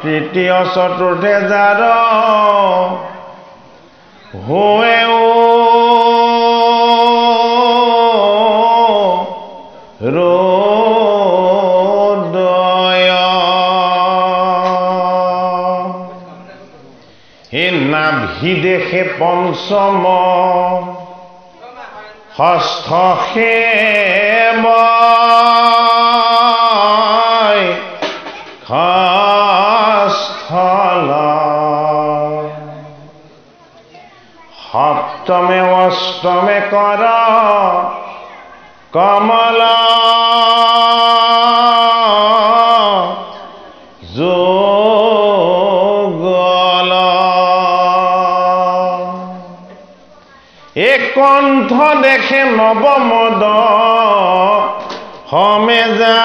তৃতীয় চতুৰ্থে জাৰ হোৱেও ৰোদয় হে নাভি দেখে পঞ্চম হস্ত সেব সপ্তমে অষ্টমে কৰ কমল যুগল এক কণ্ঠ দেখে নৱমদ সমেজা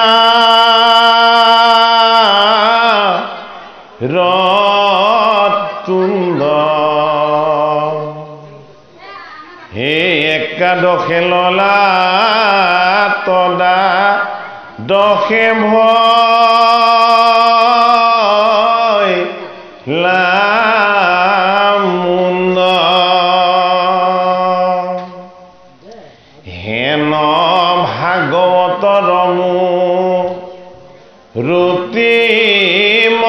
ৰতুণ্ড হে একাদশে ললা তদা দশে ভয় লামুণ্ড হেন ভাগৱতৰমু ৰুতিম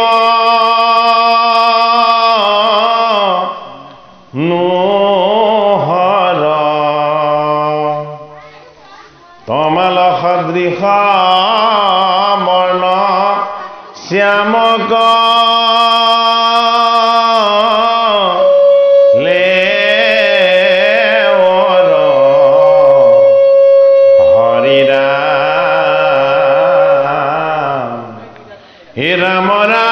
সদৃশ বৰ্ণ শ্যামক লেৱৰ হৰি ৰাম হে ৰাম ৰাম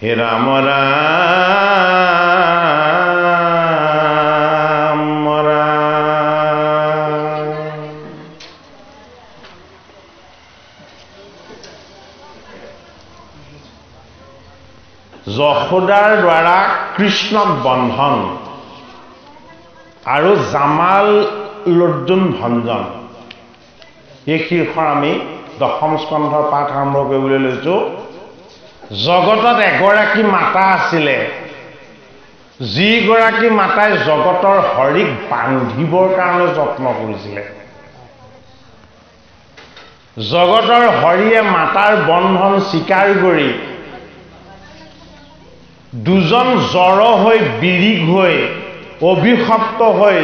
হে ৰাম ৰাম যশোদাৰ দ্বাৰা কৃষ্ণক বন্ধন আৰু জামালুদ্দিন ভঞ্জন এই শীৰ্ষৰ আমি দশম স্কন্ধৰ পাঠ আৰম্ভ কৰিবলৈ লৈছোঁ। জগতত এগৰাকী মাতা আছিলে, যিগৰাকী মাতাই জগতৰ হৰিক বান্ধিবৰ কাৰণে যত্ন কৰিছিলে। জগতৰ হৰিয়ে মাতাৰ বন্ধন স্বীকাৰ কৰি দুজন জড় হৈ বিৰিগ হৈ অভিশপ্ত হৈ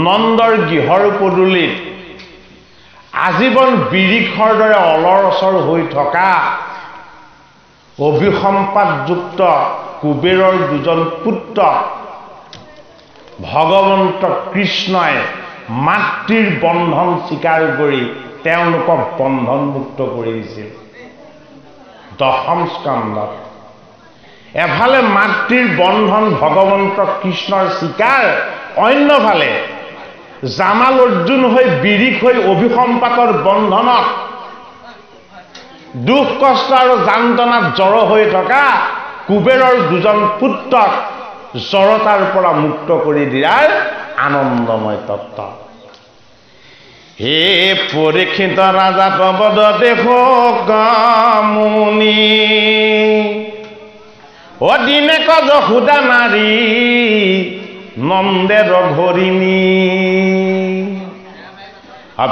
নন্দৰ গৃহৰ পদূলিত আজীৱন বিৰিখৰ দৰে অলৰচৰ হৈ থকা অভিসম্পাদযুক্ত কুবেৰৰ দুজন পুত্ৰ ভগৱন্ত কৃষ্ণই মাতৃৰ বন্ধন স্বীকাৰ কৰি তেওঁলোকক বন্ধনমুক্ত কৰি দিছিল দশম স্কন্ধত। এফালে মাতৃৰ বন্ধন ভগৱন্ত কৃষ্ণৰ স্বীকাৰ, অন্যফালে জামাল অৰ্জুন হৈ বিৰিখ হৈ অভিসম্পাতৰ বন্ধনত দুখ কষ্ট আৰু যান্ত্ৰণাত জড় হৈ থকা কুবেৰৰ দুজন পুত্ৰক জড়তাৰ পৰা মুক্ত কৰি দিয়াৰ আনন্দময় তত্ত্ব। হে পৰীক্ষিত ৰাজা তবদ দেখ কামুনি অদিনেক যশোদা নাৰী নন্দে ৰঘৰিণী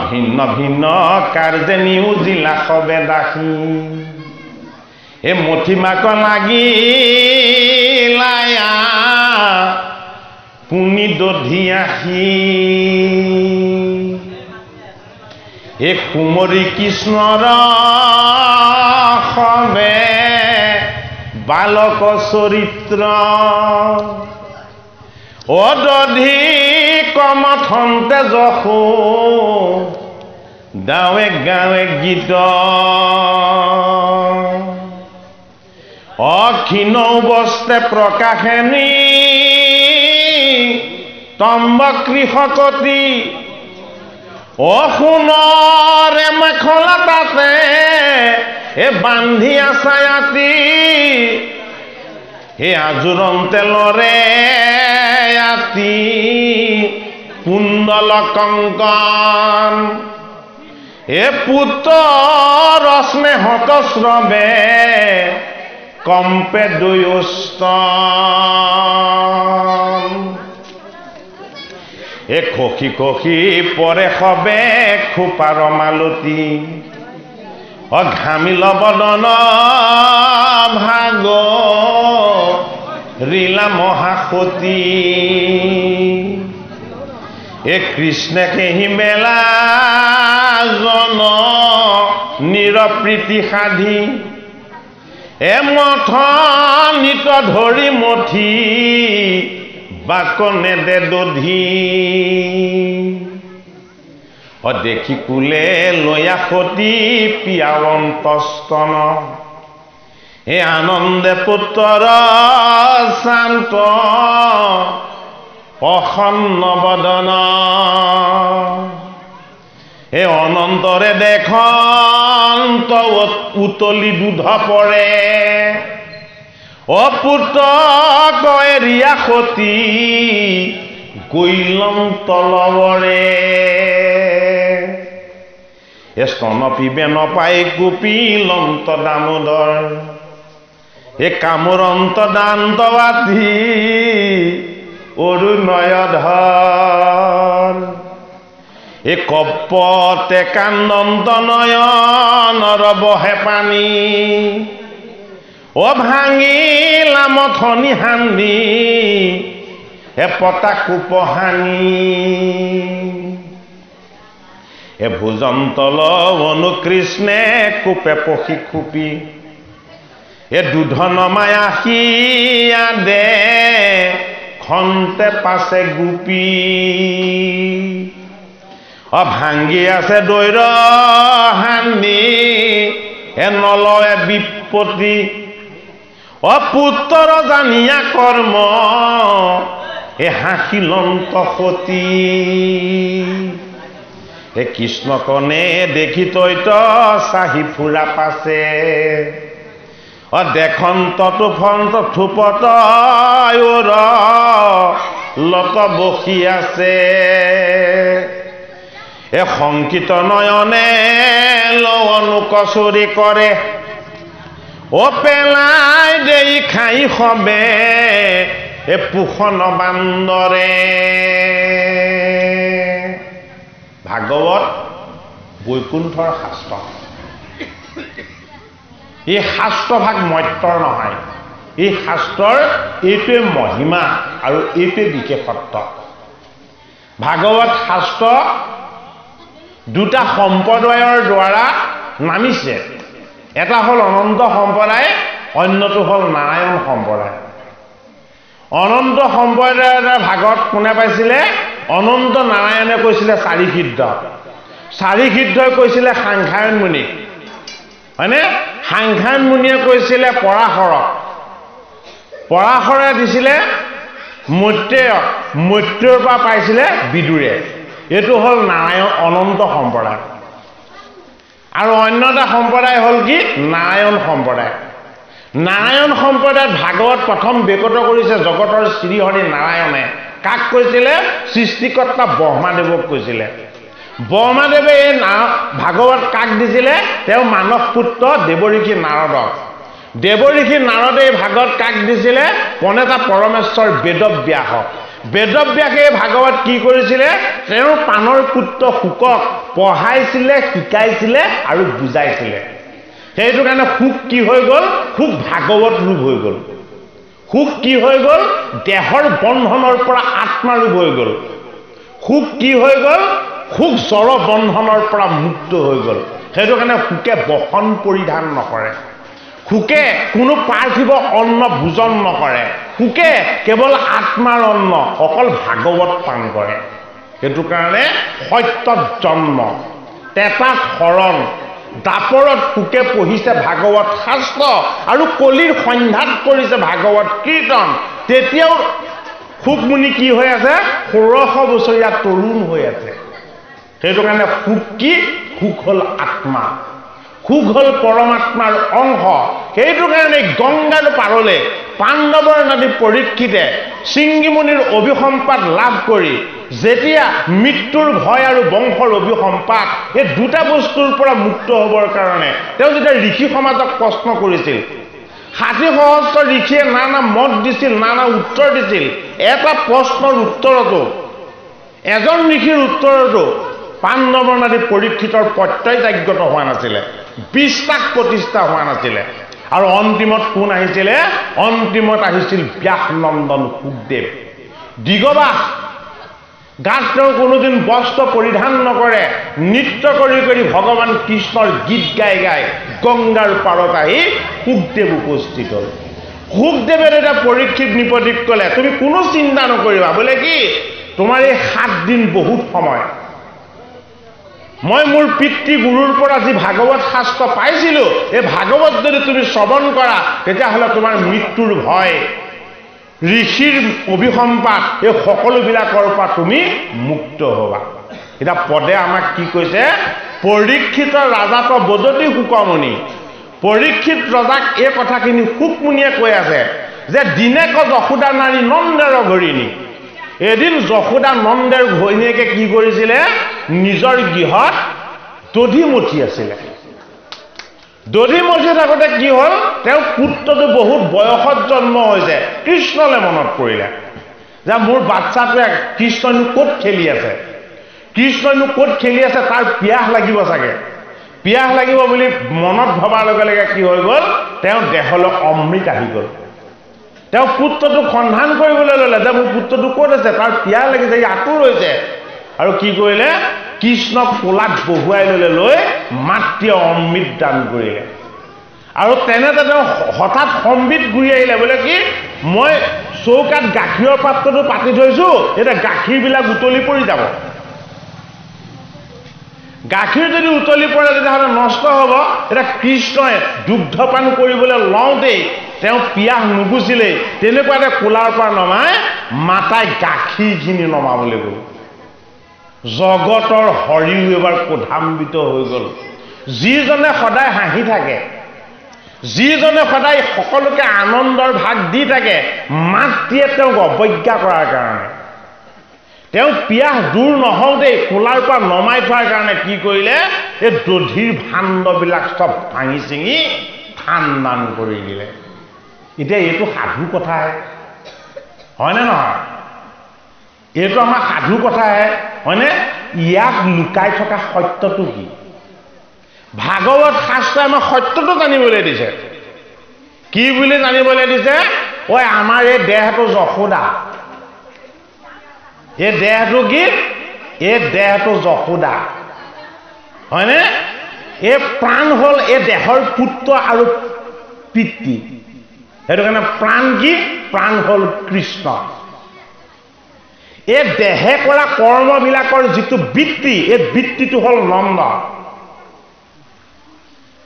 ভিন্ন ভিন্ন কাৰ্যে নিউজিলা সবে দাসী এ মথিমাক লাগিলায়া পুনি দধি আহি এ কুমৰী কৃষ্ণৰ সবে বালক চৰিত্ৰ অদধি কমথন্তে যশো গাঁৱে গাঁৱে গীত অক্ষীণ বস্তে প্ৰকাশেনী তম্ব কৃষকতি অসুণৰে মেখলা তাতে এ বান্ধি আছায়াতি হে আজোৰণ তেলৰে আতি কুণ্ডল কংকন এ পুত্ৰ স্নেহ শ্ৰৱে কম্পে দুয়োস্তন এ খসি খসি পৰে সবে খোপাৰ মালতী অঘামিল বদন ভাগ ৰীলা মহাসতী এ কৃষ্ণে কেহি মেলা জন নিৰপ্ৰীতি সাধি এ মথনিত ধৰি মঠি বাকনে দে দধি দেখি কুলে লয়া সতী পিয়াৱন্তস্তন হে আনন্দে পুত্ৰৰ শান্ত প্ৰসন্ন বদন হে অনন্তৰে দেখন্ত উতলি দুধ পৰে অপুত্ৰ কয় ৰিয়া সতী গৈলম তলবৰে স্তন পিবে নপাই কুপিলন্ত দামোদৰ এ কামুৰন্ত দান্তবাধি অৰুণয়ধৰ এ কপতে কান্দন্ত নয়নৰ বহে পানী অ ভাঙিলা মথনি হান্দি এ পতা কুপহানি এ ভোজন্তল অনুকৃষ্ণে কোপে পশি খুপি এ দুধন মায়াসিয়া দে খন্তে পাছে গোপী অ ভাঙ্গি আছে দৈৰ হান্দি এ নলয়ে বিপত্তি অ পুত্ৰৰ জানিয়া কৰ্ম এ হাসিলন্ত সতী এ কৃষ্ণকনে দেখি তৈত চাহি ফুৰা পাছে অ দেখন্ত তুফন্ত থুপত লত বসি আছে এ শংকিত নয়নে লৱনো কচুৰি কৰে ও পেলাই দেই খাই সবে এ পুখন বান্দৰে। ভাগৱত বৈকুণ্ঠৰ শাস্ত্ৰ এই শাস্ত্ৰভাগ মত্যৰ নহয় এই শাস্ত্ৰৰ এইটোৱে মহিমা আৰু এইটোৱে বিশেষত্ব ভাগৱত শাস্ত্ৰ দুটা সম্প্ৰদায়ৰ দ্বাৰা নামিছে এটা হ'ল অনন্ত সম্প্ৰদায় অন্যটো হ'ল নাৰায়ণ সম্প্ৰদায় অনন্ত সম্প্ৰদায়ৰ ভাগত কোনে পাইছিলে অনন্ত নাৰায়ণে কৈছিলে চাৰি সিদ্ধই কৈছিলে সাংখ্যায়ন মুনি হয়নে সাংখ্যায়ন মুনিয়ে কৈছিলে পৰাশৰে দিছিলে মৈত্ৰেয়ৰ পৰা পাইছিলে বিদুৰে এইটো হ'ল নাৰায়ণ অনন্ত সম্প্ৰদায় আৰু অন্য এটা সম্প্ৰদায় হ'ল কি নাৰায়ণ সম্প্ৰদায়ত ভাগৱত প্ৰথম বেকত কৰিছে জগতৰ শ্ৰীহৰি নাৰায়ণে কাক কৈছিলে সৃষ্টিকৰ্তা ব্ৰহ্মাদেৱক কৈছিলে ব্ৰহ্মাদেৱে এই ভাগৱত কাক দিছিলে তেওঁ মানস পুত্ৰ দেৱঋষি নাৰদে এই ভাগৱত কাক দিছিলে প্ৰণেতা পৰমেশ্বৰ বেদব্যাসে ভাগৱত কি কৰিছিলে তেওঁৰ পানৰ পুত্ৰ শুকক পঢ়াইছিলে শিকাইছিলে আৰু বুজাইছিলে সেইটো কাৰণে শুক কি হৈ গ'ল শুক ভাগৱত ৰূপ হৈ গ'ল শুক কি হৈ গ'ল দেহৰ বন্ধনৰ পৰা আত্মা ৰূপ হৈ গ'ল শুক কি হৈ গ'ল শুক জড় বন্ধনৰ পৰা মুক্ত হৈ গ'ল সেইটো কাৰণে শুকে বসন পৰিধান নকৰে শুকে কোনো পাৰ্থিৱ অন্ন ভোজন নকৰে শুকে কেৱল আত্মাৰ অন্ন অকল ভাগৱত পান কৰে সেইটো কাৰণে সত্যত জন্ম তেতাত শৰণ দাপৰত শুকে পঢ়িছে ভাগৱত শাস্ত্ৰ আৰু কলিৰ সন্ধ্যাত কৰিছে ভাগৱত কীৰ্তন তেতিয়াও শুক মুনি কি হৈ আছে 1600 বছৰীয়া তৰুণ হৈ আছে সেইটো কাৰণে শুক কি শুক হ'ল আত্মা শুক হ'ল পৰমাত্মাৰ অংশ সেইটো কাৰণে গংগাৰ পাৰলে পাণ্ডৱৰ নদী পৰীক্ষিতে শৃংগীমুনিৰ অভিসম্পাদ লাভ কৰি যেতিয়া মৃত্যুৰ ভয় আৰু বংশৰ অভিসম্পাদ এই দুটা বস্তুৰ পৰা মুক্ত হ'বৰ কাৰণে তেওঁ যেতিয়া ঋষি সমাজক প্ৰশ্ন কৰিছিল 60 সহস্ৰ ঋষিয়ে নানা মত দিছিল নানা উত্তৰ দিছিল এটা প্ৰশ্নৰ উত্তৰতো এজন ঋষিৰ উত্তৰতো পাণ্ডৱৰ নদী পৰীক্ষিতৰ প্ৰত্যয়জাগ্যত হোৱা নাছিলে বিশ্বাস প্ৰতিষ্ঠা হোৱা নাছিলে আৰু অন্তিমত কোন আহিছিলে অন্তিমত আহিছিল ব্যাসনন্দন শুকদেৱ দিগবাস গাত তেওঁ কোনোদিন বস্ত্ৰ পৰিধান নকৰে নৃত্য কৰি ভগৱান কৃষ্ণৰ গীত গাই গংগাৰ পাৰত আহি শুকদেৱ উপস্থিত হ'ল শুকদেৱে এটা পৰীক্ষিত নিপতিক ক'লে তুমি কোনো চিন্তা নকৰিবা বোলে কি তোমাৰ এই 7 দিন বহুত সময় মই মোৰ পিতৃ গুৰুৰ পৰা যি ভাগৱত শাস্ত্ৰ পাইছিলো এই ভাগৱত যদি তুমি শ্ৰৱণ কৰা তেতিয়াহ'লে তোমাৰ মৃত্যুৰ ভয় ঋষিৰ অভিসম্পাদ এই সকলোবিলাকৰ পৰা তুমি মুক্ত হ'বা এটা পদে আমাক কি কৈছে পৰীক্ষিতৰ ৰাজাত বদতি শুকমুনি পৰীক্ষিত ৰজাক এই কথাখিনি শুকমুনিয়ে কৈ আছে যে দিনেক যশোদা নাৰী নন্দেৰ ঘৰিণী এদিন যশোদা নন্দেৰ ঘৈণীয়েকে কি কৰিছিলে নিজৰ গৃহত দধিমঠি আছিলে দধিমঠি থাকোঁতে কি হ'ল তেওঁ পুত্ৰটো বহুত বয়সত জন্ম হৈছে কৃষ্ণলৈ মনত পৰিলে যে মোৰ বাচ্চাটোৱে কৃষ্ণনো ক'ত খেলি আছে তাৰ পিয়াহ লাগিব চাগে পিয়াহ লাগিব বুলি মনত ভবাৰ লগে লগে কি হৈ গ'ল তেওঁ দেহলৈ অমৃত আহি গ'ল তেওঁ পুত্ৰটোক সন্ধান কৰিবলৈ ল'লে যে মোৰ পুত্ৰটো ক'ত আছে তাৰ পিয়াহ লাগিছে আতুৰ হৈছে আৰু কি কৰিলে কৃষ্ণক কোলাত বহুৱাই লৈ মাতৃয়ে অমৃত দান কৰিলে আৰু তেনেতে তেওঁ হঠাৎ সম্বিত ঘূৰি আহিলে বোলে কি মই চৌকাত গাখীৰৰ পাত্ৰটো পাতি থৈছোঁ এতিয়া গাখীৰবিলাক উতলি পৰি যাব গাখীৰ যদি উতলি পৰে তেতিয়াহ'লে নষ্ট হ'ব এতিয়া কৃষ্ণই দুগ্ধপান কৰিবলৈ লওঁতেই তেওঁ পিয়াহ নুগুচিলেই তেনেকুৱাতে কোলাৰ পৰা নমাই মাতাই গাখীৰখিনি নমাবলৈ গ'ল জগতৰ হৰিও এবাৰ ক্ৰোধান্বিত হৈ গ'ল যিজনে সদায় হাঁহি থাকে যিজনে সদায় সকলোকে আনন্দৰ ভাগ দি থাকে মাতৃয়ে তেওঁক অৱজ্ঞা কৰাৰ কাৰণে তেওঁ পিয়াহ দূৰ নহওঁতেই কোলাৰ পৰা নমাই থোৱাৰ কাৰণে কি কৰিলে এই দধিৰ ভাণ্ডবিলাক চব ভাঙি চিঙি ঠান দান কৰি দিলে এতিয়া এইটো সাধু কথাহে হয়নে নহয় এইটো আমাৰ সাধু কথাহে হয়নে ইয়াক লুকাই থকা সত্যটো কি ভাগৱত শাস্ত্ৰই আমাক সত্যটো জানিবলৈ দিছে কি বুলি জানিবলৈ দিছে ঐ আমাৰ এই দেহটো যশোদা এই দেহটো কি এই দেহটো যশোদা হয়নে এই প্ৰাণ হ'ল এই দেহৰ পুত্ৰ আৰু পিতৃ সেইটো কাৰণে প্ৰাণ কি প্ৰাণ হ'ল কৃষ্ণ এই দেহে কৰা কৰ্মবিলাকৰ যিটো বৃত্তি এই বৃত্তিটো হ'ল নন্দ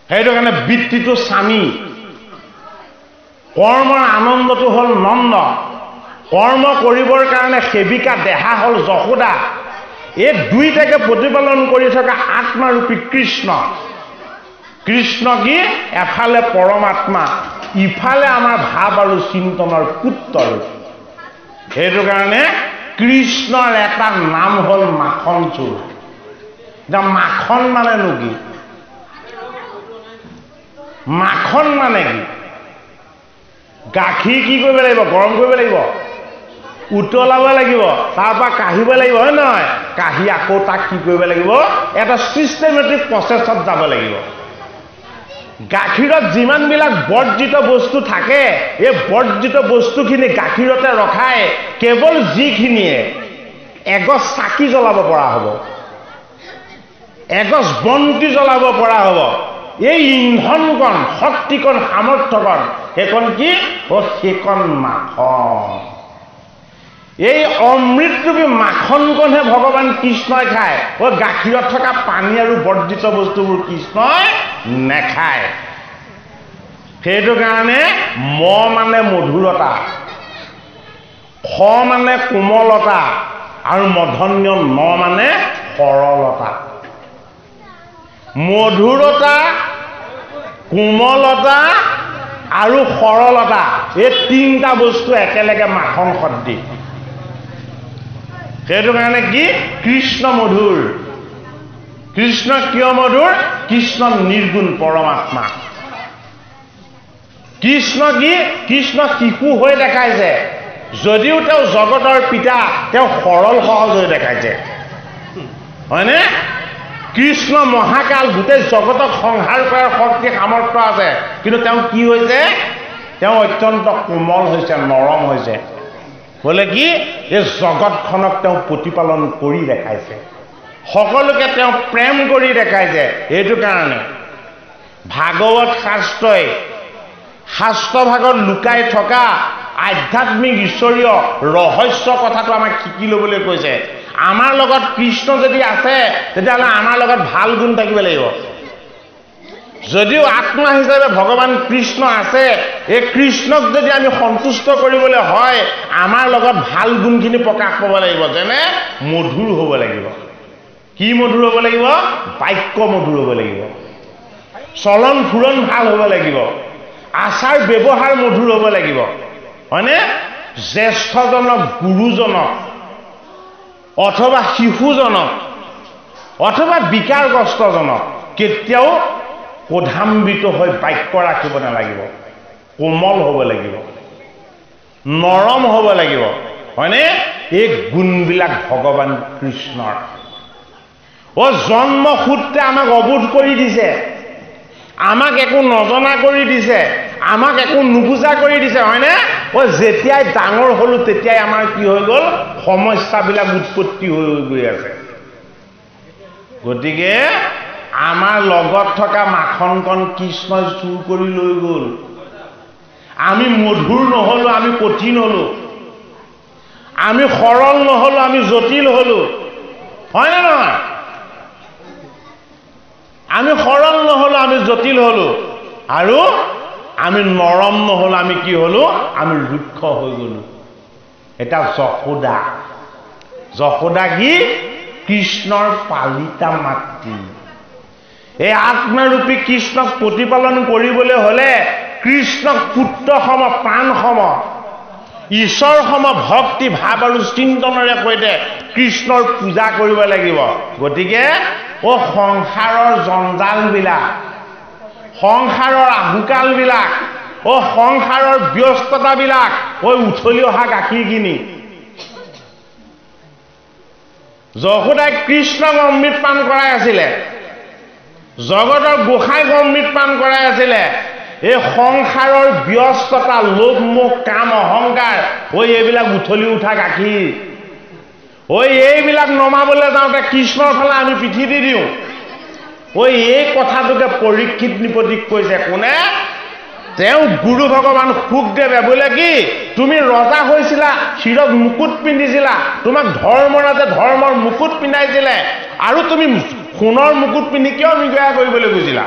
সেইটো কাৰণে বৃত্তিটো স্বামী কৰ্মৰ আনন্দটো হ'ল নন্দ কৰ্ম কৰিবৰ কাৰণে সেবিকা দেহা হ'ল যশোদা এই দুইটাকে প্ৰতিপালন কৰি থকা আত্মাৰূপী কৃষ্ণ কৃষ্ণ কি এফালে পৰমাত্মা ইফালে আমাৰ ভাৱ আৰু চিন্তনৰ পুত্ৰ সেইটো কাৰণে কৃষ্ণৰ এটা নাম হ'ল মাখন চোৰ মাখন মানেনো কি মাখন মানে কি গাখীৰ কি কৰিব লাগিব গৰম কৰিব লাগিব উতলাব লাগিব তাৰপৰা কাঢ়িব লাগিব হয় নহয় কাঢ়ি আকৌ তাক কি কৰিব লাগিব এটা চিষ্টেমেটিক প্ৰচেছত যাব লাগিব গাখীৰত যিমানবিলাক বৰ্জিত বস্তু থাকে এই বৰ্জিত বস্তুখিনি গাখীৰতে ৰখাই কেৱল যিখিনিয়ে এগছ চাকি জ্বলাব পৰা হ'ব এগছ বন্তি জ্বলাব পৰা হ'ব এই ইন্ধনকণ শক্তিকণ সামৰ্থ্যকণ সেইকণ কি সেইকণ মাখন এই অমৃতৰূপী মাখনকণহে ভগৱান কৃষ্ণই খায় গাখীৰত থকা পানী আৰু বৰ্জিত বস্তুবোৰ কৃষ্ণই নেখায় সেইটো কাৰণে ম মানে মধুৰতা খ মানে কোমলতা আৰু মধন্য ন মানে সৰলতা মধুৰতা কোমলতা আৰু সৰলতা এই তিনিটা বস্তু একেলগে মাখন সদৃশ সেইটো কাৰণে কি কৃষ্ণ মধুৰ কৃষ্ণ কিয় মধুৰ কৃষ্ণ নিৰ্গুণ পৰমাত্মা কৃষ্ণ কি কৃষ্ণ শিশু হৈ দেখাইছে যদিও তেওঁ জগতৰ পিতা তেওঁ সৰল সহজ হৈ দেখাইছে হয়নে কৃষ্ণ মহাকাল গোটেই জগতক সংহাৰ কৰাৰ শক্তি সামৰ্থ্য আছে কিন্তু তেওঁ কি হৈছে তেওঁ অত্যন্ত কোমল হৈছে নৰম হৈছে বলে কি এই জগতখনক তেওঁ প্ৰতিপালন কৰি দেখাইছে সকলোকে তেওঁ প্ৰেম কৰি দেখাইছে এইটো কাৰণে ভাগৱত শাস্ত্ৰই শাস্ত্ৰভাগত লুকাই থকা আধ্যাত্মিক ঈশ্বৰীয় ৰহস্য কথাটো আমাক শিকি ল'বলৈ কৈছে আমাৰ লগত কৃষ্ণ যদি আছে তেতিয়াহ'লে আমাৰ লগত ভাল গুণ থাকিব লাগিব যদিও আত্মা হিচাপে ভগৱান কৃষ্ণ আছে এই কৃষ্ণক যদি আমি সন্তুষ্ট কৰিবলৈ হয় আমাৰ লগত ভাল গুণখিনি প্ৰকাশ পাব লাগিব যেনে মধুৰ হ'ব লাগিব কি মধুৰ হ'ব লাগিব বাক্য মধুৰ হ'ব লাগিব চলন ফুৰণ ভাল হ'ব লাগিব আচাৰ ব্যৱহাৰ মধুৰ হ'ব লাগিব হয়নে জ্যেষ্ঠজনক গুৰুজনক অথবা শিশুজনক অথবা বিকাৰগ্ৰস্তজনক কেতিয়াও কোধাম্বিত হৈ বাক্য ৰাখিব নালাগিব কোমল হ'ব লাগিব নৰম হ'ব লাগিব হয়নে এই গুণবিলাক ভগৱান কৃষ্ণৰ জন্মসূত্ৰে আমাক অবোধ কৰি দিছে আমাক একো নজনা কৰি দিছে আমাক একো নুবুজা কৰি দিছে হয়নে যেতিয়াই ডাঙৰ হলো তেতিয়াই আমাৰ কি হৈ গ'ল সমস্যাবিলাক উৎপত্তি হৈ গৈ আছে গতিকে আমাৰ লগত থকা মাখনকণ কৃষ্ণই চুৰ কৰি লৈ গ'ল আমি মধুৰ নহলো আমি কঠিন হলো আমি সৰল নহলো আমি জটিল হলো হয়নে নহয় আমি সৰল নহলো আমি জটিল হলো আৰু আমি নৰম নহলো আমি কি হলো আমি ৰুক্ষ হৈ গলো এটা যশোদা কি কৃষ্ণৰ পালিতা মাতৃ এই আত্মাৰূপী কৃষ্ণক প্ৰতিপালন কৰিবলৈ হলে কৃষ্ণক পুত্ৰ সম প্ৰাণ সম ঈশ্বৰ সম ভক্তি ভাৱ আৰু চিন্তনেৰে সৈতে কৃষ্ণৰ পূজা কৰিব লাগিব গতিকে সংসাৰৰ জঞ্জালবিলাক সংসাৰৰ আহুকালবিলাক সংসাৰৰ ব্যস্ততাবিলাক উঠলি অহা গাখীৰখিনি যশোদাই কৃষ্ণক অমৃত পান কৰাই আছিলে জগতৰ গোসাঁই অমৃত পান কৰাই আছিলে এই সংসাৰৰ ব্যস্ততা লোভ মোহ কাম অহংকাৰ এইবিলাক উঠলি উঠা গাখীৰ এইবিলাক নমাবলৈ যাওঁতে কৃষ্ণৰ ফালে আমি পিঠি দি দিওঁ এই কথাটোকে পৰীক্ষিত নিপতিক কৈছে কোনে তেওঁ গুৰু ভগৱান শুকদেৱে বোলে কি তুমি ৰজা হৈছিলা শিৰত মুকুট পিন্ধিছিলা তোমাক ধৰ্মৰাজে ধৰ্মৰ মুকুট পিন্ধাইছিলে আৰু তুমি সোণৰ মুকুট পিন্ধি কিয় মৃগয়া কৰিবলৈ গৈছিলা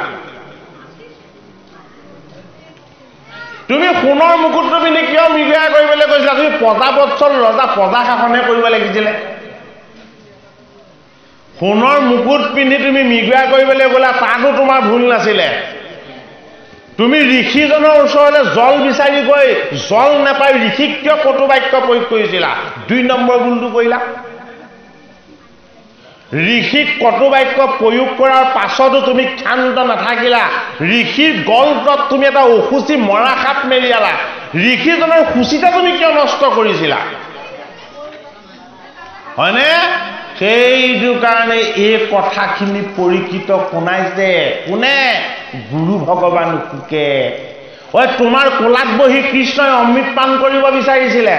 তুমি সোণৰ মুকুটটো পিন্ধি কিয় মৃগয়া কৰিবলৈ গৈছিলা তুমি প্ৰজাবৎসল ৰজা প্ৰজা শাসনে কৰিব লাগিছিলে সোণৰ মুকুট পিন্ধি তুমি মৃগয়া কৰিবলৈ গ'লা তাতো তোমাৰ ভুল নাছিলে তুমি ঋষিজনৰ ওচৰলৈ জল বিচাৰি গৈ জল নাপাই ঋষিক কিয় কটু বাক্য প্ৰয়োগ কৰিছিলা 2 নম্বৰ ভুলটো কৰিলা ঋষিক কটু বাক্য প্ৰয়োগ কৰাৰ পাছতো তুমি ক্ষান্ত নাথাকিলা ঋষিৰ গল্পত তুমি এটা অসুচি মৰা সাপ মেলিয়ালা ঋষিজনৰ খুচিটা তুমি কিয় নষ্ট কৰিছিলা হয়নে সেইটো কাৰণে এই কথাখিনি পৰীক্ষিত শুনাইছে কোনে গুৰু ভগৱান শুকে তোমাৰ কোলাত বহি কৃষ্ণই অমৃত পান কৰিব বিচাৰিছিলে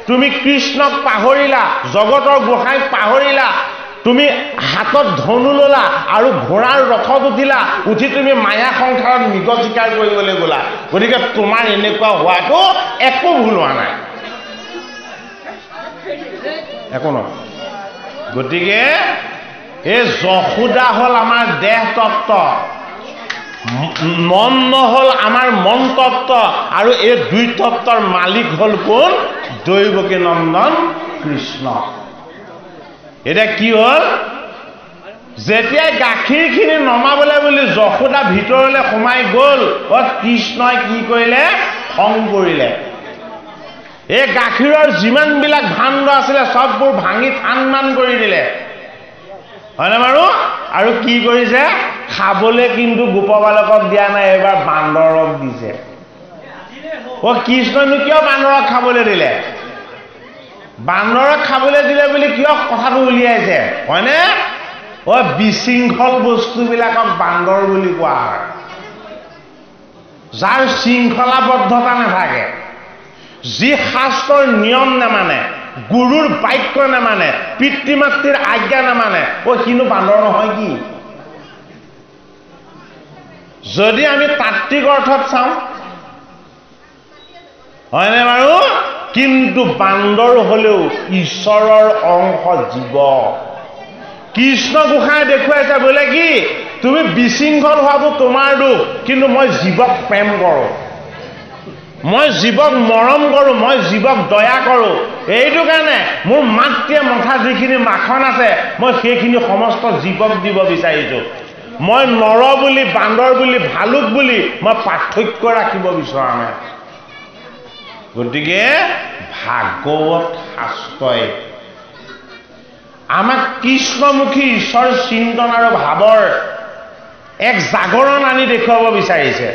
তুমি কৃষ্ণক পাহৰিলা জগতৰ গোসাঁইক পাহৰিলা তুমি হাতত ধনু ললা আৰু ঘোঁৰাৰ ৰথত উঠিলা উঠি তুমি মায়া সংসাৰত মৃগ চিকাৰ কৰিবলৈ গ'লা গতিকে তোমাৰ এনেকুৱা হোৱাটো একো ভুল হোৱা নাই একো নহয় গতিকে এই যশোদা হ'ল আমাৰ দেহ তত্ত্ব মন নহ'ল আমাৰ মন তত্ত্ব আৰু এই 2 তত্ত্বৰ মালিক হ'ল কোন দৈৱকী নন্দন কৃষ্ণ এটা কি হ'ল যেতিয়া গাখীৰখিনি নমাবলৈ বুলি যশোদা ভিতৰলৈ সোমাই গ'ল কৃষ্ণই কি কৰিলে খং কৰিলে এই গাখীৰৰ যিমানবিলাক ভাণ্ড আছিলে সববোৰ ভাঙি থান কৰি দিলে হয়নে বাৰু আৰু কি কৰিছে খাবলৈ কিন্তু গোপবালকক দিয়া নাই এবাৰ বান্দৰক দিছে কৃষ্ণনো কিয় বান্দৰক খাবলৈ দিলে বান্দৰক খাবলৈ দিলে বুলি কিয় কথাটো উলিয়াইছে হয়নে বিশৃংখল বস্তুবিলাকক বান্দৰ বুলি কোৱা হয় যাৰ শৃংখলাবদ্ধতা নাথাকে যি শাস্ত্ৰৰ নিয়ম নামানে গুৰুৰ বাক্য নামানে পিতৃ মাতৃৰ আজ্ঞা নামানে সিনো বান্দৰ নহয় কি যদি আমি তাত্ত্বিক অৰ্থত চাওঁ হয়নে বাৰু কিন্তু বান্দৰ হলেও ঈশ্বৰৰ অংশ জীৱ কৃষ্ণ গোসাঁই দেখুৱাইছে বোলে কি তুমি বিশৃংখল হোৱাটো তোমাৰ দুখ কিন্তু মই জীৱক প্ৰেম কৰোঁ মই জীৱক মৰম কৰোঁ মই জীৱক দয়া কৰোঁ এইটো কাৰণে মোৰ মাতৃয়ে মথা যিখিনি মাখন আছে মই সেইখিনি সমস্ত জীৱক দিব বিচাৰিছোঁ মই নৰ বুলি বান্দৰ বুলি ভালুক বুলি মই পাৰ্থক্য ৰাখিব বিচৰা নাই গতিকে ভাগৱত শাস্ত্ৰই আমাক কৃষ্ণমুখী ঈশ্বৰ চিন্তন আৰু ভাৱৰ এক জাগৰণ আনি দেখুৱাব বিচাৰিছে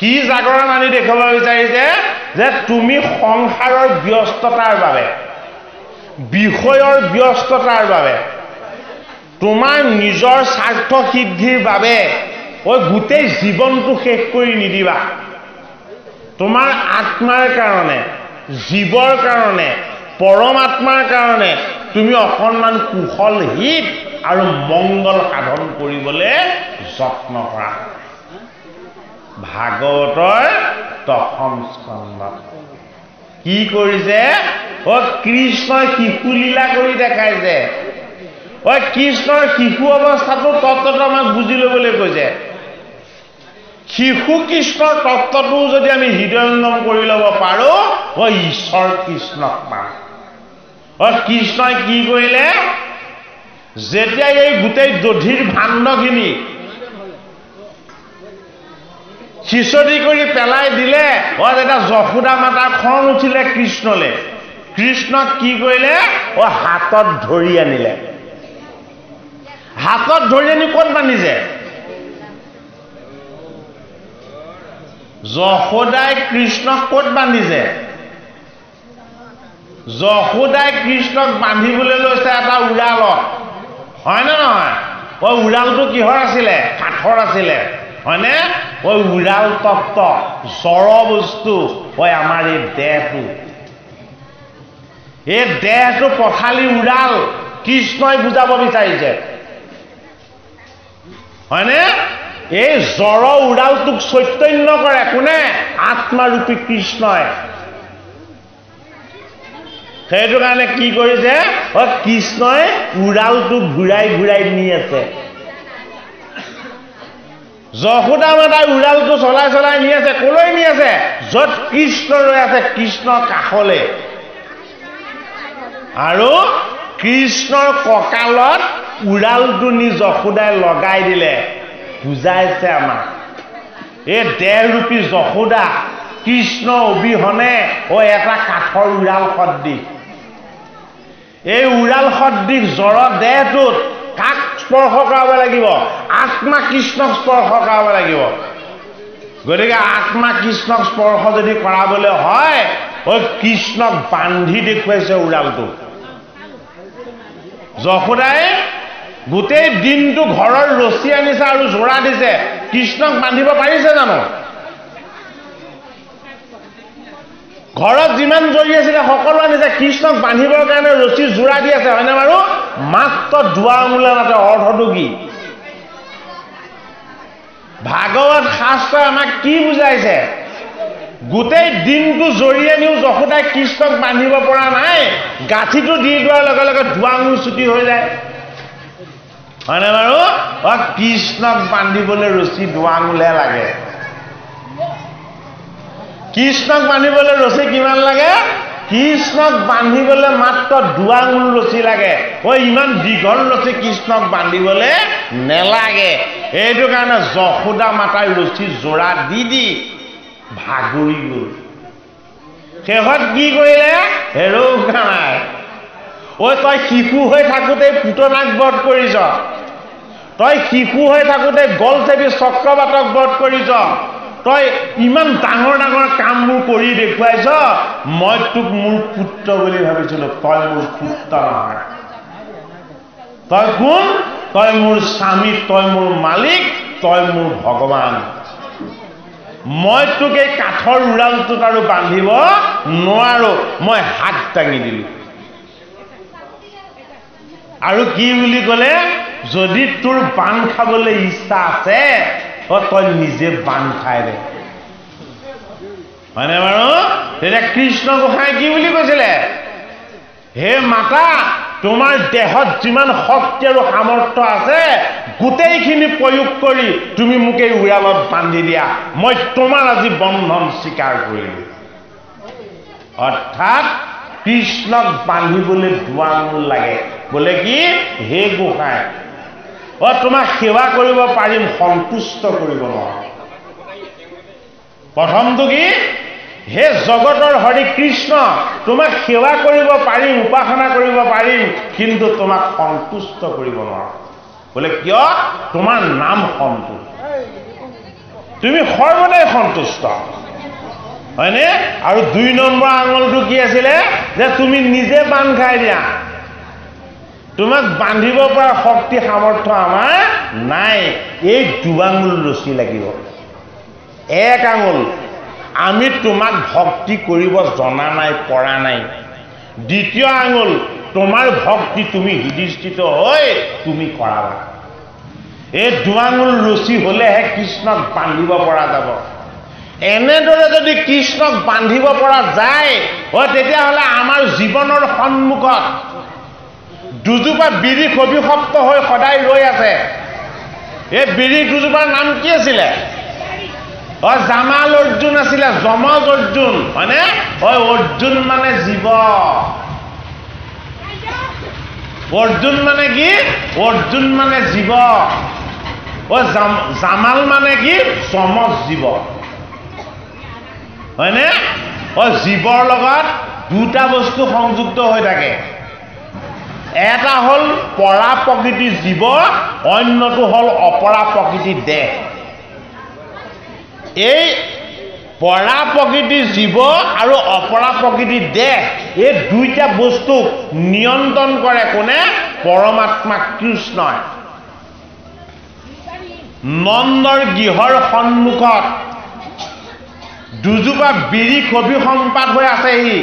কি জাগৰণ আনি দেখুৱাব বিচাৰিছে যে তুমি সংসাৰৰ ব্যস্ততাৰ বাবে বিষয়ৰ ব্যস্ততাৰ বাবে তোমাৰ নিজৰ স্বাৰ্থ সিদ্ধিৰ বাবে গোটেই জীৱনটো শেষ কৰি নিদিবা তোমাৰ আত্মাৰ কাৰণে জীৱৰ কাৰণে পৰমাত্মাৰ কাৰণে তুমি অকণমান কুশল হিত আৰু মংগল সাধন কৰিবলৈ যত্ন কৰা ভাগৱতৰ 10ম স্কন্ধত কি কৰিছে কৃষ্ণই শিশু লীলা কৰি দেখাইছে কৃষ্ণৰ শিশু অৱস্থাটো তত্ত্বটো আমাক বুজি ল'বলৈ কৈছে শিশু কৃষ্ণৰ তত্ত্বটো যদি আমি হৃদয়ঙ্গম কৰি ল'ব পাৰোঁ ঈশ্বৰ কৃষ্ণক পাম কৃষ্ণই কি কৰিলে যেতিয়া এই গোটেই দধিৰ ভাণ্ডখিনি সিঁচতি কৰি পেলাই দিলে এটা যশোদা মাতাৰ খং উঠিলে কৃষ্ণলে কৃষ্ণক কি কৰিলে হাতত ধৰি আনিলে হাতত ধৰি আনি ক'ত বান্ধিছে যশোদাই কৃষ্ণক ক'ত বান্ধিছে যশোদাই কৃষ্ণক বান্ধিবলৈ লৈছে এটা উৰালত হয় নে নহয় উৰালটো কিহৰ আছিলে কাঠৰ আছিলে হয়নে ঐ উৰাল তত্ত্ব জড় বস্তু ঐ আমাৰ এই দেহটো পথালি উৰাল কৃষ্ণই বুজাব বিচাৰিছে হয়নে এই জড় উৰালটোক চৈতন্য কৰে কোনে আত্মাৰূপী কৃষ্ণই সেইটো কাৰণে কি কৰিছে কৃষ্ণই উৰালটোক ঘূৰাই ঘূৰাই নি আছে যশোদা মাতাই উৰালটো চলাই চলাই নি আছে কলৈ নি আছে য'ত কৃষ্ণ ৰৈ আছে কৃষ্ণৰ কাষলৈ আৰু কৃষ্ণৰ কঁকালত উৰালটো নি যশোদাই লগাই দিলে বুজাইছে আমাক এই দেহৰূপী যশোদা কৃষ্ণ অবিহনে এটা কাঠৰ উৰাল সদৃশ এই উৰাল সদৃশ জড় দেহটোত কাক স্পৰ্শ কৰাব লাগিব আত্মা কৃষ্ণক স্পৰ্শ কৰাব লাগিব গতিকে আত্মা কৃষ্ণক স্পৰ্শ যদি কৰাবলৈ হয় কৃষ্ণক বান্ধি দেখুৱাইছে উৰালটো যশোদাই গোটেই দিনটো ঘৰৰ ৰছী আনিছে আৰু জোৰা দিছে কৃষ্ণক বান্ধিব পাৰিছে জানো ঘৰত যিমান জৰি আছিলে সকলো আনিছে কৃষ্ণক বান্ধিবৰ কাৰণে ৰছী জোৰা দি আছে হয়নে বাৰু মাত্ৰ দুৱাৰ মূলে মাতে অৰ্থটো কি ভাগৱত শাস্ত্ৰই আমাক কি বুজাইছে গোটেই দিনটো জৰি আনিও যশোদাই কৃষ্ণক বান্ধিব পৰা নাই গাঁঠিটো দি যোৱাৰ লগে লগে দুৱাঙুল ছুটি হৈ যায় হয়নে বাৰু কৃষ্ণক বান্ধিবলৈ ৰছী দুৱাঙুলহে লাগে কৃষ্ণক বান্ধিবলৈ ৰছী কিমান লাগে কৃষ্ণক বান্ধিবলৈ মাত্ৰ দুৱাঙুল ৰছী লাগে ইমান দীঘল ৰছী কৃষ্ণক বান্ধিবলৈ নেলাগে এইটো কাৰণে যশোদা মাতাই ৰছী জোৰা দি দি ভাগৰি গ'ল শেষত কি কৰিলে হেৰৌকা নাই তই শিশু হৈ থাকোঁতে পুতনাক বধ কৰিছ তই শিশু হৈ থাকোঁতে গলচেপি চক্ৰবাতক বধ কৰিছ তই ইমান ডাঙৰ ডাঙৰ কামবোৰ কৰি দেখুৱাইছ মই তোক মোৰ পুত্ৰ বুলি ভাবিছিলোঁ তই মোৰ পুত্ৰ নহয় তই কোন তই মোৰ স্বামী তই মোৰ মালিক তই মোৰ ভগৱান মই তোক এই কাঠৰ উৰালটোত আৰু বান্ধিব নোৱাৰো মই হাত দাঙি দিলোঁ আৰু কি বুলি ক'লে যদি তোৰ বান খাবলৈ ইচ্ছা আছে তই নিজে বান খাই দে হয়নে বাৰু তেতিয়া কৃষ্ণ গোসাঁই কি বুলি কৈছিলে হে মাতা তোমাৰ দেহত যিমান শক্তি আৰু সামৰ্থ্য আছে গোটেইখিনি প্ৰয়োগ কৰি তুমি মোক এই উৰালত বান্ধি দিয়া মই তোমাৰ আজি বন্ধন স্বীকাৰ কৰিলোঁ অৰ্থাৎ কৃষ্ণক বান্ধিবলৈ দুৱাঙুল লাগে বোলে কি হে গোসাঁই তোমাক সেৱা কৰিব পাৰিম সন্তুষ্ট কৰিব নোৱাৰো প্ৰথমটো কি হে জগতৰ হৰি কৃষ্ণ তোমাক সেৱা কৰিব পাৰিম উপাসনা কৰিব পাৰিম কিন্তু তোমাক সন্তুষ্ট কৰিব নোৱাৰো বোলে কিয় তোমাৰ নাম সন্তুষ্ট তুমি সৰ্বদাই সন্তুষ্ট হয়নে আৰু 2 নম্বৰ আঙুলটো কি আছিলে যে তুমি নিজে বান্ধ খাই দিয়া তোমাক বান্ধিব পৰা শক্তি সামৰ্থ্য আমাৰ নাই এই দুৱাঙুল ৰছী লাগিব এক আঙুল আমি তোমাক ভক্তি কৰিব জনা নাই পৰা নাই দ্বিতীয় আঙুল তোমাৰ ভক্তি তুমি হৃদিস্থিত হৈ তুমি কৰাবা এই দুৱাঙুল ৰছী হলেহে কৃষ্ণক বান্ধিব পৰা যাব এনেদৰে যদি কৃষ্ণক বান্ধিব পৰা যায় তেতিয়াহ'লে আমাৰ জীৱনৰ সন্মুখত দুজোপা বিৰি অভিশপ্ত হৈ সদায় ৰৈ আছে এই বিৰি দুজোপাৰ নাম কি আছিলে জামাল অৰ্জুন আছিলে যমজ অৰ্জুন হয়নে অৰ্জুন মানে জীৱ অৰ্জুন মানে কি অৰ্জুন মানে জীৱ জামাল মানে কি যমজ জীৱ হয়নে জীৱৰ লগত দুটা বস্তু সংযুক্ত হৈ থাকে এটা হল পৰা প্ৰকৃতিৰ জীৱ অন্যটো হল অপৰা প্ৰকৃতিৰ দেহ এই পৰা প্ৰকৃতিৰ জীৱ আৰু অপৰা প্ৰকৃতিৰ দেহ এই দুইটা বস্তুক নিয়ন্ত্ৰণ কৰে কোনে পৰমাত্মা কৃষ্ণই নন্দৰ গৃহৰ সন্মুখত দুজোপা বিৰি কবি সম্পাত হৈ আছেহি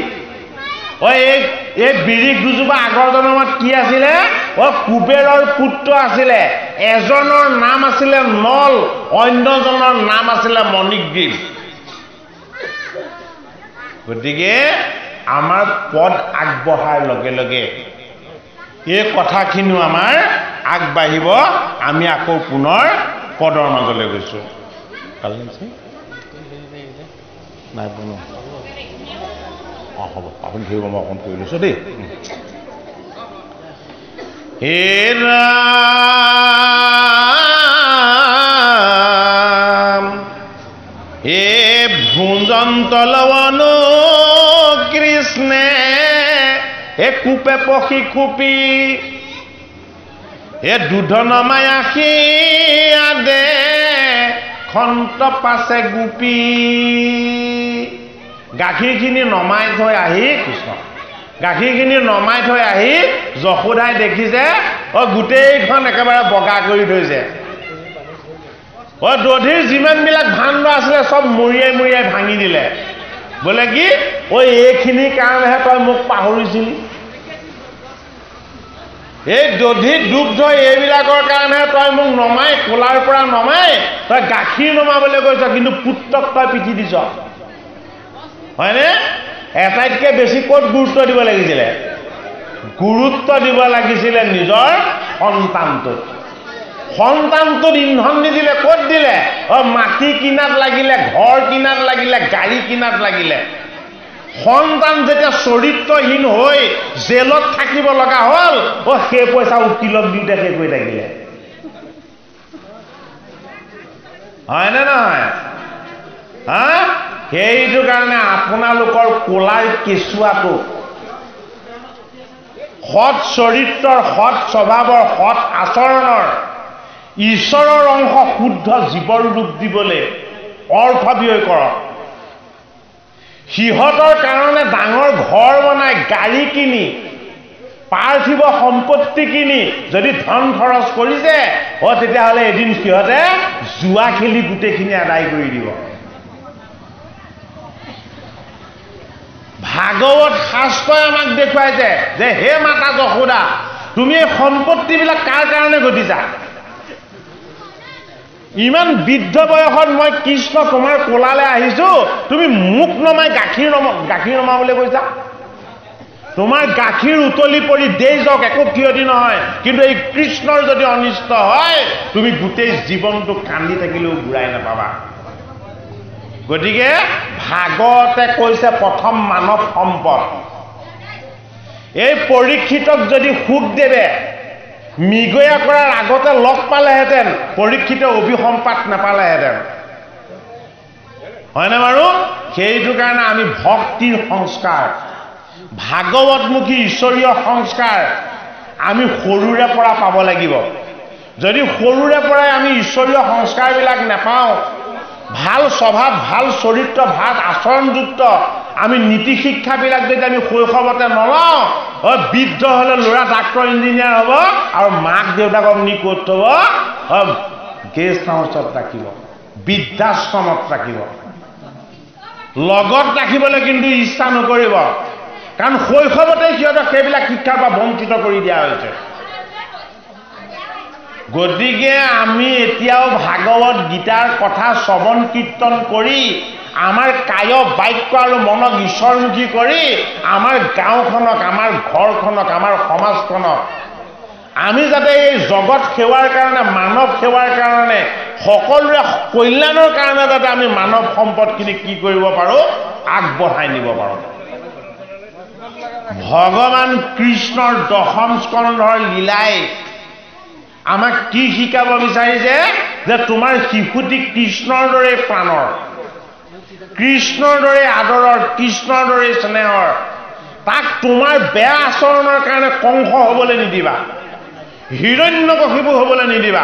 এই বিৰি দুজোপা আগৰ জন্মত কি আছিলে কুবেৰৰ পুত্ৰ আছিলে এজনৰ নাম আছিলে নল অন্যজনৰ নাম আছিলে মণিগ্ৰীৱ গতিকে আমাৰ পদ আগবঢ়াৰ লগে লগে এই কথাখিনিও আমাৰ আগবাঢ়িব আমি আকৌ পুনৰ পদৰ মাজলৈ গৈছো নাই হ'ব আপুনি ধৰিব মই অকণ কৰি লৈছো দেই হে ৰাম হে ভুজন্তলৱনো কৃষ্ণে হে কুপে পখি খুপি হে দুধন মায়াসী আদে খন্ত পাছে গোপী গাখীৰখিনি নমাই থৈ আহি কৃষ্ণ গাখীৰখিনি নমাই থৈ আহি যশোদাই দেখিছে গোটেইখন একেবাৰে বগা কৰি থৈছে দধিৰ যিমানবিলাক ভাণ্ড আছিলে চব মৰিয়াই মৰিয়াই ভাঙি দিলে বোলে কি এইখিনিৰ কাৰণেহে তই মোক পাহৰিছিলি এই দধিত দুগ্ধ এইবিলাকৰ কাৰণেহে তই মোক নমাই কোলাৰ পৰা নমাই তই গাখীৰ নমাবলৈ কৈছ কিন্তু পুত্ৰক তই পিঠি দিছ হয়নে এটাইতকৈ বেছি ক'ত গুৰুত্ব দিব লাগিছিলে গুৰুত্ব দিব লাগিছিলে নিজৰ সন্তানটোত ইন্ধন নিদিলে ক'ত দিলে মাটি কিনাত লাগিলে ঘৰ কিনাত লাগিলে গাড়ী কিনাত লাগিলে সন্তান যেতিয়া চৰিত্ৰহীন হৈ জেলত থাকিব লগা হ'ল সেই পইচা উকিলক দিওঁতে শেষ হৈ থাকিলে হয়নে নহয় সেইটো কাৰণে আপোনালোকৰ কোলাৰ কেঁচুৱাটো সৎ চৰিত্ৰৰ সৎ স্বভাৱৰ সৎ আচৰণৰ ঈশ্বৰৰ অংশ শুদ্ধ জীৱৰ ৰূপ দিবলৈ অৰ্থ ব্যয় কৰক সিহঁতৰ কাৰণে ডাঙৰ ঘৰ বনাই গাড়ী কিনি পাৰ্থিৱ সম্পত্তি কিনি যদি ধন খৰচ কৰিছে তেতিয়াহ'লে এদিন সিহঁতে জুৱা খেলি গোটেইখিনি আদায় কৰি দিব ভাগৱত শাস্ত্ৰই আমাক দেখুৱাইছে যে হে মাতা যশোদা তুমি এই সম্পত্তিবিলাক কাৰ কাৰণে ঘটিছা ইমান বৃদ্ধ বয়সত মই কৃষ্ণ তোমাৰ কোলালৈ আহিছো তুমি মোক নমাই গাখীৰ নমাবলৈ কৈছা তোমাৰ গাখীৰ উতলি পৰি দেই যাওক একো ক্ষতি নহয় কিন্তু এই কৃষ্ণৰ যদি অনিষ্ট হয় তুমি গোটেই জীৱনটো কান্দি থাকিলেও ঘূৰাই নাপাবা গতিকে ভাগৱতে কৈছে প্ৰথম মানৱ সম্পদ এই পৰীক্ষিতক যদি সুখদেৱে মৃগয়া কৰাৰ আগতে লগ পালেহেঁতেন পৰীক্ষিতে অভিসম্পাত নাপালেহেঁতেন হয়নে বাৰু সেইটো কাৰণে আমি ভক্তিৰ সংস্কাৰ ভাগৱতমুখী ঈশ্বৰীয় সংস্কাৰ আমি সৰুৰে পৰা পাব লাগিব যদি সৰুৰে পৰাই আমি ঈশ্বৰীয় সংস্কাৰবিলাক নাপাওঁ ভাল স্বভাৱ ভাল চৰিত্ৰ ভাল আচৰণযুক্ত আমি নীতি শিক্ষাবিলাক যদি আমি শৈশৱতে নলওঁ বৃদ্ধ হ'লে ল'ৰা ডাক্তৰ ইঞ্জিনিয়াৰ হ'ব আৰু মাক দেউতাকক নি ক'ত থ'ব গেষ্ট হাউচত ৰাখিব বৃদ্ধাশ্ৰমত ৰাখিব লগত ৰাখিবলৈ কিন্তু ইচ্ছা নকৰিব কাৰণ শৈশৱতে সিহঁতক সেইবিলাক শিক্ষাৰ পৰা বঞ্চিত কৰি দিয়া হৈছে গতিকে আমি এতিয়াও ভাগৱত গীতাৰ কথা শ্ৰৱণ কীৰ্তন কৰি আমাৰ কায় বাক্য আৰু মনক ঈশ্বৰমুখী কৰি আমাৰ গাঁওখনক আমাৰ ঘৰখনক আমাৰ সমাজখনক আমি যাতে এই জগত সেৱাৰ কাৰণে মানৱ সেৱাৰ কাৰণে সকলোৰে কল্যাণৰ কাৰণে যাতে আমি মানৱ সম্পদখিনি কি কৰিব পাৰোঁ আগবঢ়াই নিব পাৰোঁ ভগৱান কৃষ্ণৰ দশম স্কন্ধৰ লীলাই আমাক কি শিকাব বিচাৰিছে যে তোমাৰ শিশুটি কৃষ্ণৰ দৰে প্ৰাণৰ কৃষ্ণৰ দৰে আদৰৰ কৃষ্ণৰ দৰে স্নেহৰ তাক তোমাৰ বেয়া আচৰণৰ কাৰণে কংস হ'বলৈ নিদিবা হিৰণ্যকশিপু হ'বলৈ নিদিবা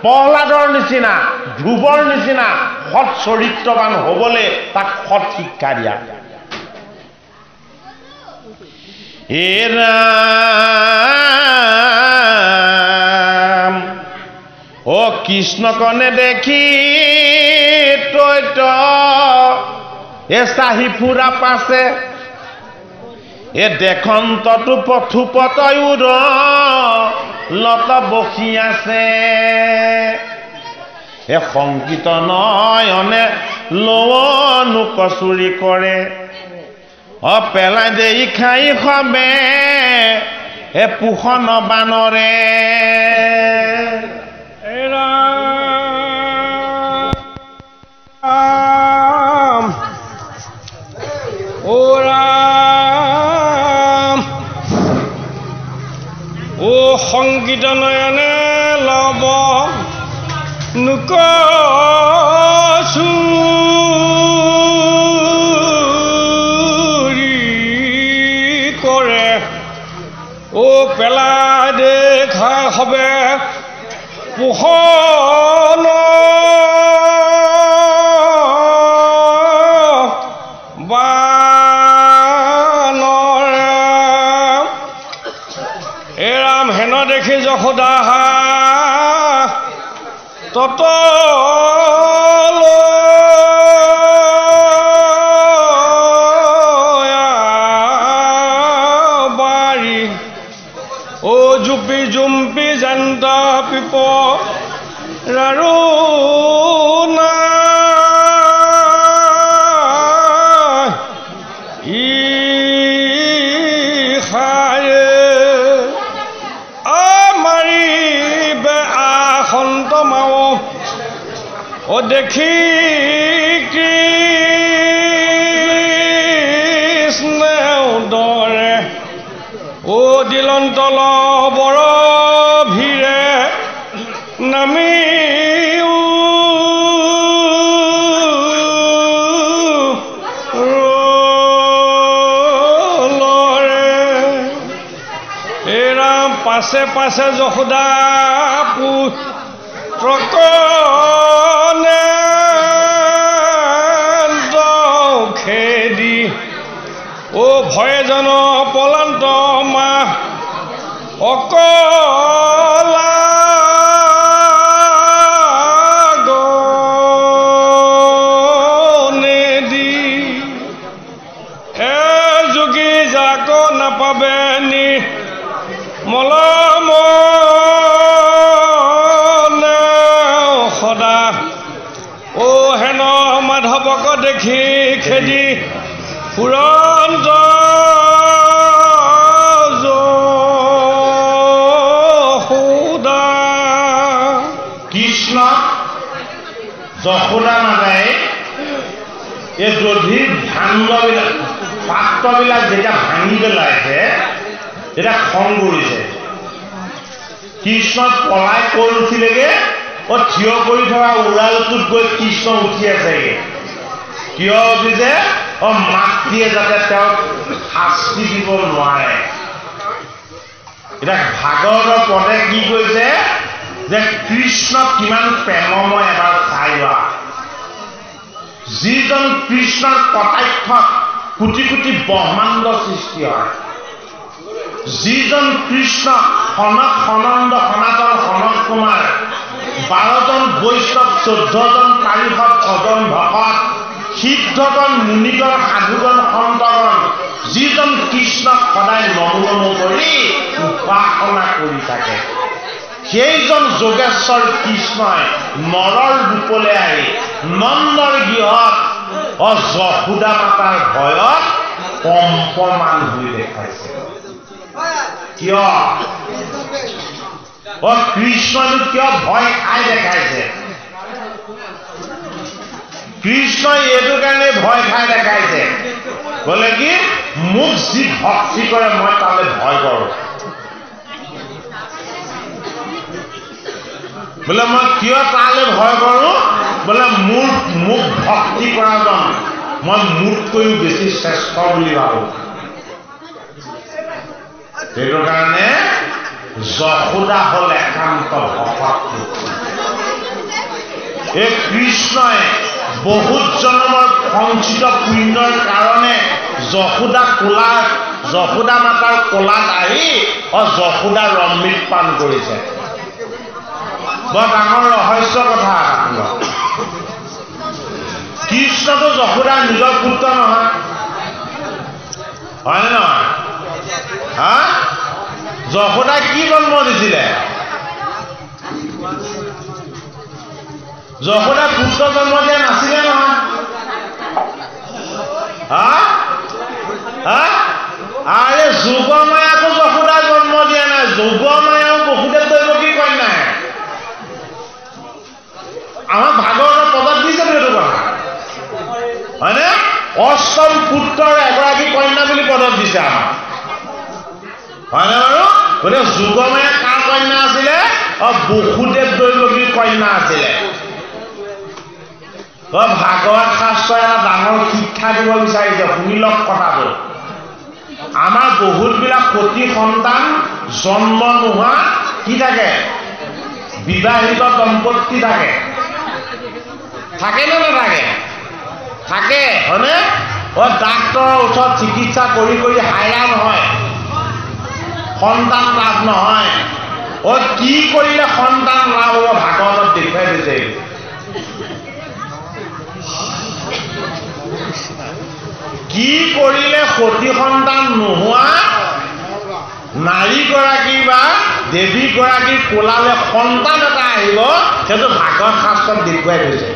প্ৰহ্লাদৰ নিচিনা ধ্ৰুৱৰ নিচিনা সৎ চৰিত্ৰৱান হ'বলৈ তাক সৎ শিক্ষা দিয়া হে ৰাম কৃষ্ণকনে দেখি তৈত এ চাহি ফুৰা পাছে এ দেখন্তটো পথুপতয়ুৰ লত বসি আছে এ সংকীত নয়নে লৱনো কচুৰি কৰে পেলাই দেই খাই খাবে এ পোষণ বানৰে সংগীত নয়নে লব নুক কৰে ও পেলা দেখা হবে পোষণ দেখি যশোদা তত বাৰী ও জুপি জুম্পি জান্ত পিপ ৰাৰু ও দেখি কৃষ্ণ দৰে ও দিলন্তল বৰ ভিৰে নামি এৰা পাছে পাছে যশোদা পুত্ৰকনে খেদি ও ভয়জন পলান্ত মা অকলা গনেদি এ যোগী যাক নাপাবে নি মলম সদা ও হেন মাধৱক দেখি খেদি ফুৰন্ত যশোদা কৃষ্ণ যশোদা মাতাই এই দধিৰ ভাণ্ডবিলাক পাত্ৰবিলাক যেতিয়া ভাঙি পেলাইছে তেতিয়া খং কৰিছে কৃষ্ণ পলাই কৈ উঠিলেগে ও থিয় কৰি থকা উৰালটোত গৈ কৃষ্ণ উঠি আছেগে কিয় উঠিছে ও মাতৃয়ে যাতে তেওঁক শাস্তি দিব নোৱাৰে এতিয়া ভাগৱতৰ পদে কি কৈছে যে কৃষ্ণ কিমান প্ৰেমময় এবাৰ চাই লোৱা যিজন কৃষ্ণৰ কটাক্ষত কোটি কোটি ব্ৰহ্মাণ্ড সৃষ্টি হয় যিজন কৃষ্ণ সনক সনন্দ সনাতন সনক কুমাৰ 12 জন বৈষ্ণৱ 14 জন পাৰিষদ 6 জন ভকত সিদ্ধগণ মুনিগণ সাধুগণ সন্তগণ যিজন কৃষ্ণক সদায় নমো নমো কৰি উপাসনা কৰি থাকে সেইজন যোগেশ্বৰ কৃষ্ণই নৰৰ ৰূপলৈ আহি নন্দৰ গৃহত যশোদা মাতাৰ ভয়ত কম্পমান হৈ দেখাইছে কিয় ও কৃষ্ণটো কিয় ভয় খাই দেখাইছে কৃষ্ণ এইটো কাৰণে ভয় খাই দেখাইছে বলে কি মোক যি ভক্তি কৰে মই তালৈ ভয় কৰোঁ বলে মই কিয় তালৈ ভয় কৰোঁ বলে মোক ভক্তি কৰাজন মই মোতকৈও বেছি শ্ৰেষ্ঠ বুলি ভাবোঁ সেইটো কাৰণে যশোদা হল একান্ত ভক্ত এই কৃষ্ণই বহুত জন্মৰ সঞ্চিত পুণ্যৰ কাৰণে যশোদা মাতাৰ কোলাত আহি যশোদা অমৃত পান কৰিছে বৰ ডাঙৰ ৰহস্য কথা এটা। কৃষ্ণটো যশোদাৰ নিজৰ পুত্ৰ নহয়, হয়নে নহয়? হা? যশোদাই কি জন্ম দিছিলে? যশোদাই পুত্ৰ জন্ম দিয়া নাছিলে নহয়। হা? হা? আৰে যোগমায়াকো যশোদাই জন্ম দিয়া নাই। যোগমায়াও বসুদেৱ দৈৱকী কন্যাই। আমাৰ ভাগৱতৰ পদত দিছে এইটো কথা, হয়নে? অষ্টম পুত্ৰৰ এগৰাকী কন্যা বুলি পদত দিছে আমাক, হয়নে বাৰু? গতিকে যোগমায়া কাৰ কন্যা আছিলে? বসুদেৱ দৈৱকীৰ কন্যা আছিলে। ভাগৱত শাস্ত্ৰই এটা ডাঙৰ শিক্ষা দিব বিচাৰিছে, শুনি লওক কথাটো। আমাৰ বহুতবিলাক সতী সন্তান জন্ম নোহোৱা কি থাকে? বিবাহিত দম্পতি থাকে। থাকে নে নাথাকে? থাকে, হয়নে? ডাক্তৰৰ ওচৰত চিকিৎসা কৰি কৰি হাইৰাণ হয়, সন্তান লাভ নহয়। কি কৰিলে সন্তান লাভ হ'ব? ভাগৱতত দেখুৱাই দিছে। কি কৰিলে সতী সন্তান নোহোৱা নাৰীগৰাকী বা দেৱীগৰাকীৰ কোলালে সন্তান এটা আহিব, সেইটো ভাগৱত শাস্ত্ৰত দেখুৱাই দিছে।